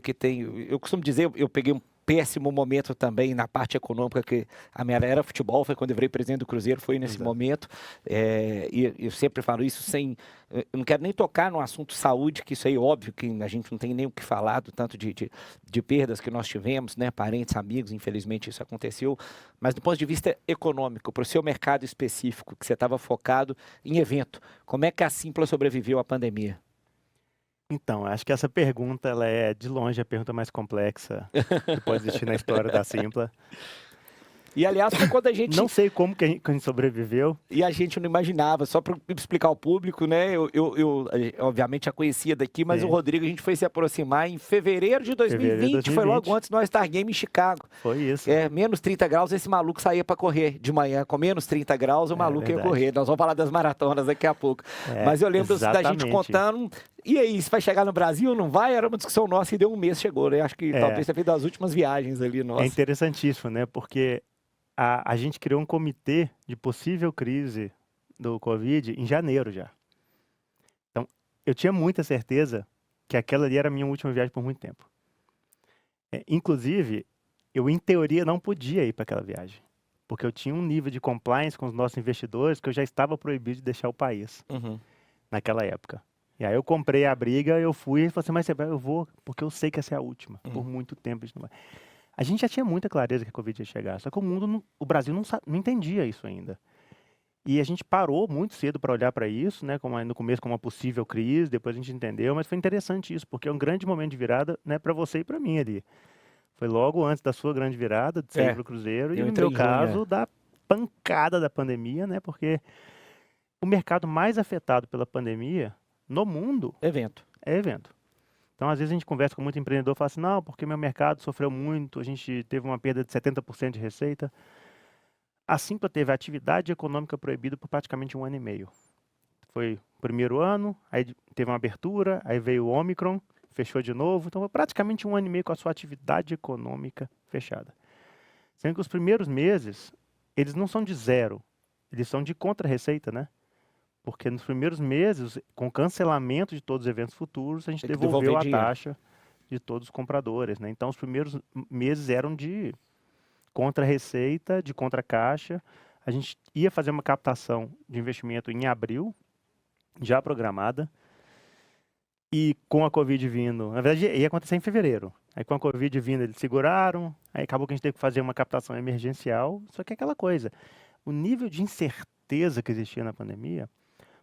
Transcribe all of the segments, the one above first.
que tem, eu costumo dizer, eu peguei um péssimo momento também na parte econômica, que a minha era futebol, foi quando eu virei presidente do Cruzeiro, foi nesse Exato. momento, e eu sempre falo isso sem, eu não quero nem tocar no assunto saúde, que isso aí, óbvio, que a gente não tem nem o que falar do tanto de perdas que nós tivemos, né, parentes, amigos, infelizmente isso aconteceu, mas do ponto de vista econômico, para o seu mercado específico, que você estava focado em evento, como é que a Simpla sobreviveu à pandemia? Então, acho que essa pergunta, ela é, de longe, a pergunta mais complexa que pode existir na história da Simpla. E, aliás, foi quando a gente Não sei como que a gente sobreviveu. E a gente não imaginava, só para explicar ao público, né? Obviamente já conhecia daqui, mas o Sim, Rodrigo a gente foi se aproximar em fevereiro de fevereiro de 2020, foi logo 2020. antes do All-Star Game em Chicago. Foi isso. Menos 30 graus, esse maluco saía para correr de manhã. Com menos 30 graus, o É maluco ia verdade. correr. Nós vamos falar das maratonas daqui a pouco. É, Mas eu lembro da gente exatamente. contando. E aí, se vai chegar no Brasil ou não vai? Era uma discussão nossa e deu um mês, chegou, né? Acho que talvez tenha feito das últimas viagens ali, É nossa. interessantíssimo, né? Porque a gente criou um comitê de possível crise do Covid em janeiro já. Então, eu tinha muita certeza que aquela ali era a minha última viagem por muito tempo. Inclusive, eu, em teoria, não podia ir para aquela viagem. Porque eu tinha um nível de compliance com os nossos investidores que eu já estava proibido de deixar o país naquela época. E aí eu comprei a briga, eu fui e falei assim, mas eu vou, porque eu sei que essa é a última. Por muito tempo a gente não vai. A gente já tinha muita clareza que a Covid ia chegar, só que o mundo, o Brasil não entendia isso ainda. E a gente parou muito cedo para olhar para isso, né, como no começo como uma possível crise, depois a gente entendeu, mas foi interessante isso, porque é um grande momento de virada, né, para você e para mim ali. Foi logo antes da sua grande virada, de sair para o Cruzeiro, e Eu no entrei meu em junho. caso, da pancada da pandemia, né, porque o mercado mais afetado pela pandemia no mundo Evento. é evento. Então, às vezes a gente conversa com muito empreendedor e fala assim, não, porque meu mercado sofreu muito, a gente teve uma perda de 70% de receita. A Simpla teve a atividade econômica proibida por praticamente 1 ano e meio. Foi o primeiro ano, aí teve uma abertura, aí veio o Omicron, fechou de novo. Então, foi praticamente 1 ano e meio com a sua atividade econômica fechada. Sendo que os primeiros meses, eles não são de zero, eles são de contra-receita, né? Porque nos primeiros meses, com o cancelamento de todos os eventos futuros, a gente Tem que devolveu devolver a dinheiro. taxa de todos os compradores, né? Então, os primeiros meses eram de contra-receita, de contra-caixa. A gente ia fazer uma captação de investimento em abril, já programada, e com a Covid vindo, na verdade ia acontecer em fevereiro. Aí com a Covid vindo eles seguraram, aí acabou que a gente teve que fazer uma captação emergencial, só que é aquela coisa, o nível de incerteza que existia na pandemia,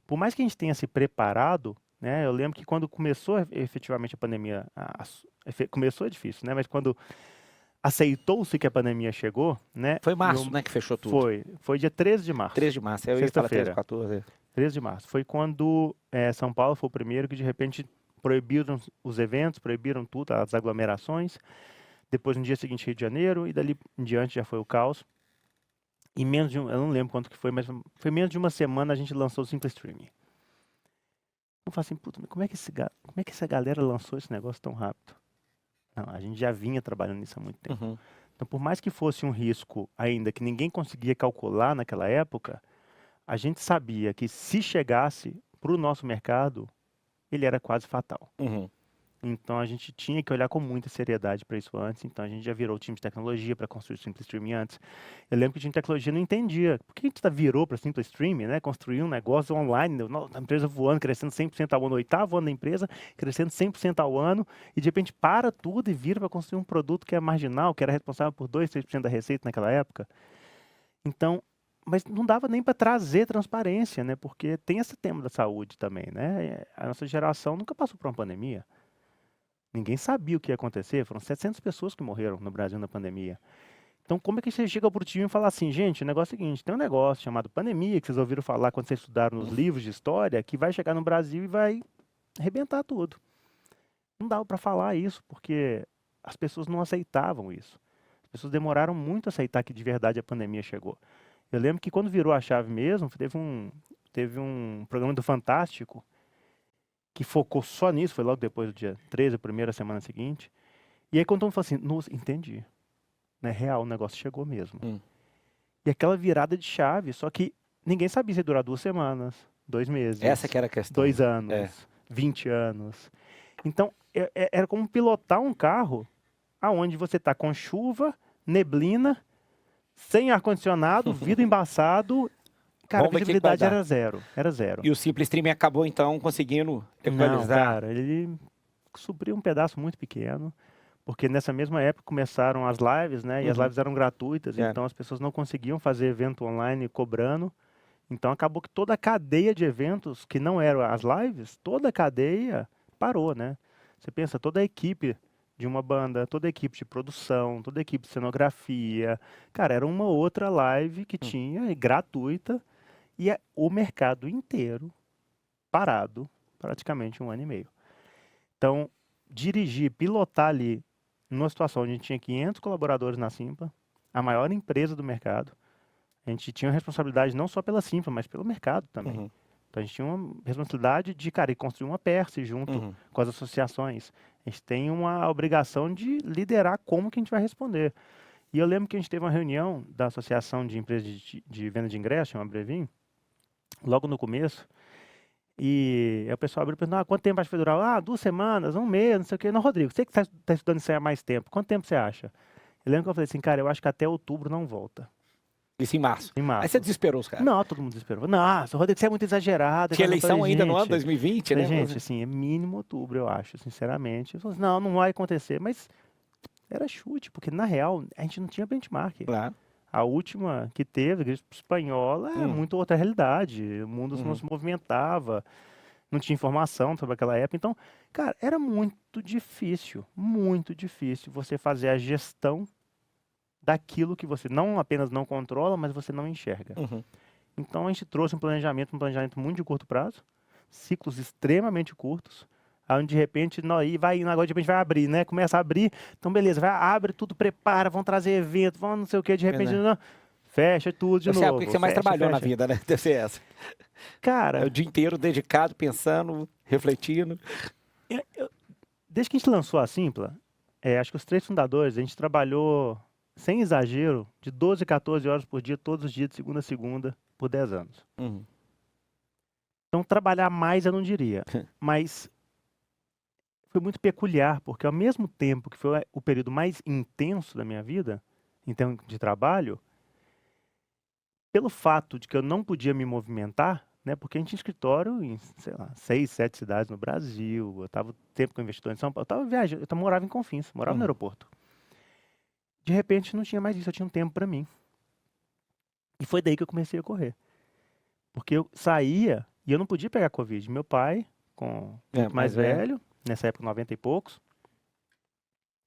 por mais que a gente tenha se preparado, né, eu lembro que quando começou efetivamente a pandemia, começou é difícil, né, mas quando aceitou-se que a pandemia chegou, né, Foi março, né, que fechou tudo. foi dia 13 de março, 13 de março, eu ia falar 13, sexta-feira. 14. 13 de março. Foi quando São Paulo foi o primeiro que, de repente, proibiram os eventos, proibiram tudo, as aglomerações. Depois, no dia seguinte, Rio de Janeiro, e dali em diante já foi o caos. Em menos de eu não lembro quanto que foi, mas foi menos de uma semana a gente lançou o Simple Streaming. Eu falo assim, puta, mas como é que essa galera lançou esse negócio tão rápido? Não, a gente já vinha trabalhando nisso há muito tempo. Então, por mais que fosse um risco ainda que ninguém conseguia calcular naquela época, a gente sabia que se chegasse para o nosso mercado, ele era quase fatal. Então a gente tinha que olhar com muita seriedade para isso antes. Então a gente já virou o time de tecnologia para construir o Simple Streaming antes. Eu lembro que o time de tecnologia não entendia. Por que a gente virou para Simple Streaming, né? Construir um negócio online, a empresa voando, crescendo 100% ao ano, 8º ano da empresa, crescendo 100% ao ano, e de repente para tudo e vira para construir um produto que é marginal, que era responsável por 2, 3% da receita naquela época. Então, mas não dava nem para trazer transparência, né? Porque tem esse tema da saúde também, né? A nossa geração nunca passou por uma pandemia. Ninguém sabia o que ia acontecer. Foram 700 pessoas que morreram no Brasil na pandemia. Então, como é que você chega para o time e fala assim, gente, o negócio é o seguinte, tem um negócio chamado pandemia, que vocês ouviram falar quando vocês estudaram nos livros de história, que vai chegar no Brasil e vai arrebentar tudo. Não dava para falar isso, porque as pessoas não aceitavam isso. As pessoas demoraram muito a aceitar que de verdade a pandemia chegou. Eu lembro que quando virou a chave mesmo, teve um programa do Fantástico que focou só nisso, foi logo depois do dia 13, a primeira semana seguinte. E aí quando todo mundo falou assim, nossa, entendi. Né, real, o negócio chegou mesmo. E aquela virada de chave, só que ninguém sabia se ia durar 2 semanas, 2 meses, Essa que era a questão. 2 anos, 20 anos. Então, era como pilotar um carro aonde você tá com chuva, neblina, sem ar-condicionado, vidro embaçado. Cara, a Vamos ver o que que vai visibilidade dar. era zero. Era zero. E o Simple Streaming acabou, então, conseguindo Não, equalizar. cara, ele supriu um pedaço muito pequeno, porque nessa mesma época começaram as lives, né? E as Uhum. lives eram gratuitas, É. então as pessoas não conseguiam fazer evento online cobrando. Então acabou que toda a cadeia de eventos que não eram as lives, toda a cadeia parou, né? Você pensa, toda a equipe de uma banda, toda a equipe de produção, toda a equipe de cenografia, cara, era uma outra live que tinha, gratuita, e o mercado inteiro parado, praticamente 1 ano e meio. Então, dirigir, pilotar ali, numa situação onde a gente tinha 500 colaboradores na Simpla, a maior empresa do mercado, a gente tinha uma responsabilidade não só pela Simpla, mas pelo mercado também. Uhum. Então a gente tinha uma responsabilidade de, cara, ir construir uma PERSE junto Uhum. com as associações. A gente tem uma obrigação de liderar como que a gente vai responder. E eu lembro que a gente teve uma reunião da Associação de Empresas de Venda de Ingressos, chama Brevin, logo no começo. E aí o pessoal abriu e perguntou, quanto tempo acha que vai durar? 2 semanas, 1 mês, não sei o quê. Não, Rodrigo, você que está estudando isso aí há mais tempo, quanto tempo você acha? Eu lembro que eu falei assim, cara, eu acho que até outubro não volta. Isso em março. Em março. Aí você desesperou os caras. Não, todo mundo desesperou. Nossa, Rodrigo, você é muito exagerado. Tinha Eu eleição falei, ainda no ano gente, 2020, falei, né? gente, assim, é mínimo outubro, eu acho, sinceramente. Eu falei assim, não vai acontecer. Mas era chute, porque na real a gente não tinha benchmark. Claro. A última que teve, a gripe espanhola, é muito outra realidade. O mundo não se movimentava, não tinha informação sobre aquela época. Então, cara, era muito difícil você fazer a gestão daquilo que você não apenas não controla, mas você não enxerga. Uhum. Então a gente trouxe um planejamento muito de curto prazo, ciclos extremamente curtos, onde de repente agora de repente vai abrir, né? Começa a abrir, então beleza, abre tudo, prepara, vão trazer evento, vão não sei o que, de repente não, fecha tudo de Essa é a novo. época que você mais trabalhou na vida, né? Deve ser essa. Cara, É o dia inteiro dedicado, pensando, refletindo. desde que a gente lançou a Simpla, acho que os 3 fundadores, a gente trabalhou, sem exagero, de 12 a 14 horas por dia, todos os dias, de segunda a segunda, por 10 anos. Uhum. Então, trabalhar mais eu não diria, mas foi muito peculiar, porque ao mesmo tempo que foi o período mais intenso da minha vida, em termos de trabalho, pelo fato de que eu não podia me movimentar, né, porque a gente tinha escritório em, sei lá, 6, 7 cidades no Brasil, eu estava tempo com investidor em São Paulo, eu estava viajando, eu morava em Confins, morava no aeroporto. De repente não tinha mais isso, eu tinha um tempo para mim. E foi daí que eu comecei a correr. Porque eu saía e eu não podia pegar Covid. Meu pai, muito mais velho, nessa época 90 e poucos,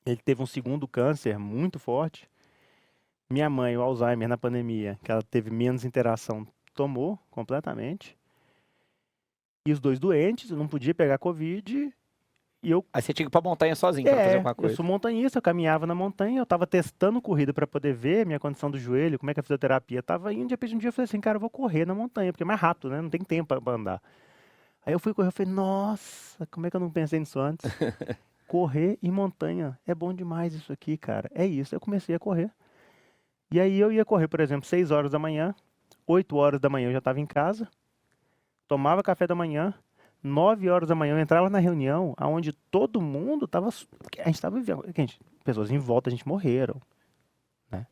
ele teve um segundo câncer muito forte. Minha mãe, o Alzheimer na pandemia, que ela teve menos interação, tomou completamente. E os 2 doentes, eu não podia pegar Covid. Aí você tinha que ir pra montanha sozinho para fazer alguma coisa. Eu sou montanhista, eu caminhava na montanha, eu estava testando corrida para poder ver minha condição do joelho, como é que a fisioterapia estava indo. De repente um dia eu falei assim, cara, eu vou correr na montanha, porque é mais rápido, né? Não tem tempo para andar. Aí eu fui correr, eu falei, nossa, como é que eu não pensei nisso antes? Correr em montanha, é bom demais isso aqui, cara. É isso, eu comecei a correr. E aí eu ia correr, por exemplo, 6 horas da manhã, 8 horas da manhã eu já estava em casa, tomava café da manhã, 9 horas da manhã eu entrava na reunião onde todo mundo estava... A gente estava vivendo... Pessoas em volta, a gente morreram. Né?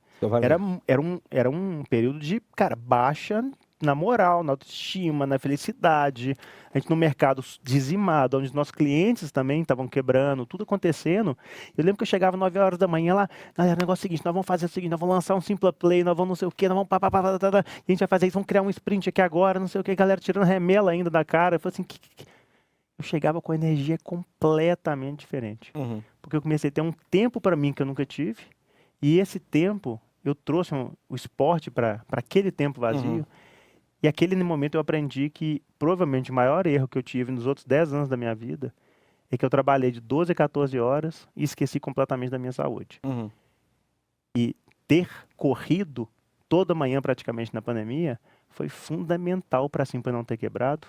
Era um período de, cara, baixa na moral, na autoestima, na felicidade. A gente no mercado dizimado, onde os nossos clientes também estavam quebrando, tudo acontecendo. Eu lembro que eu chegava 9 horas da manhã lá, galera, o negócio é o seguinte, nós vamos fazer o seguinte, nós vamos lançar um Simpla Play, nós vamos não sei o que, nós vamos e a gente vai fazer isso, vamos criar um sprint aqui agora, não sei o que, galera tirando remela ainda da cara. Eu falei assim, eu chegava com energia completamente diferente. Porque eu comecei a ter um tempo para mim que eu nunca tive, e esse tempo, eu trouxe o esporte para aquele tempo vazio. E aquele momento eu aprendi que provavelmente o maior erro que eu tive nos outros 10 anos da minha vida é que eu trabalhei de 12 a 14 horas e esqueci completamente da minha saúde. E ter corrido toda manhã praticamente na pandemia foi fundamental para a Simpla não ter quebrado.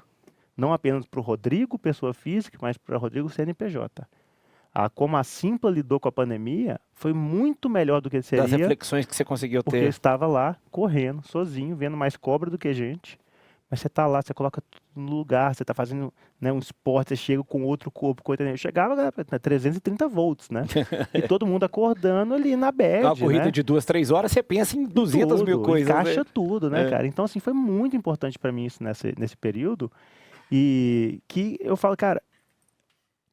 Não apenas para o Rodrigo, pessoa física, mas para o Rodrigo CNPJ. Como a Simpla lidou com a pandemia foi muito melhor do que seria. Das reflexões que você conseguiu porque ter. eu estava lá, correndo, sozinho, vendo mais cobra do que gente, Mas você tá lá, você coloca tudo no lugar, você tá fazendo, né, um esporte, você chega com outro corpo, com outra energia. Eu chegava, né, 330 volts, né? E todo mundo acordando ali na Uma bad, corrida né? de 2, 3 horas, você pensa em 200 mil Tudo, coisas, né? encaixa tudo, né, É. cara? Então, assim, foi muito importante pra mim isso nesse período. E que eu falo, cara,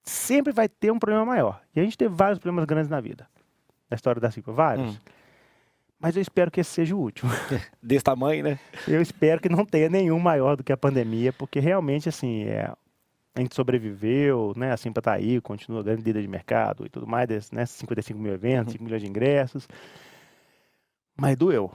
sempre vai ter um problema maior. E a gente teve vários problemas grandes na vida. Na história da Cipla, vários. Mas eu espero que esse seja o último. Desse tamanho, né? Eu espero que não tenha nenhum maior do que a pandemia, porque realmente, assim, a gente sobreviveu, né? A Simpla tá aí, continua grande líder de mercado e tudo mais, né? 55 mil eventos, 5 milhões de ingressos. Mas doeu.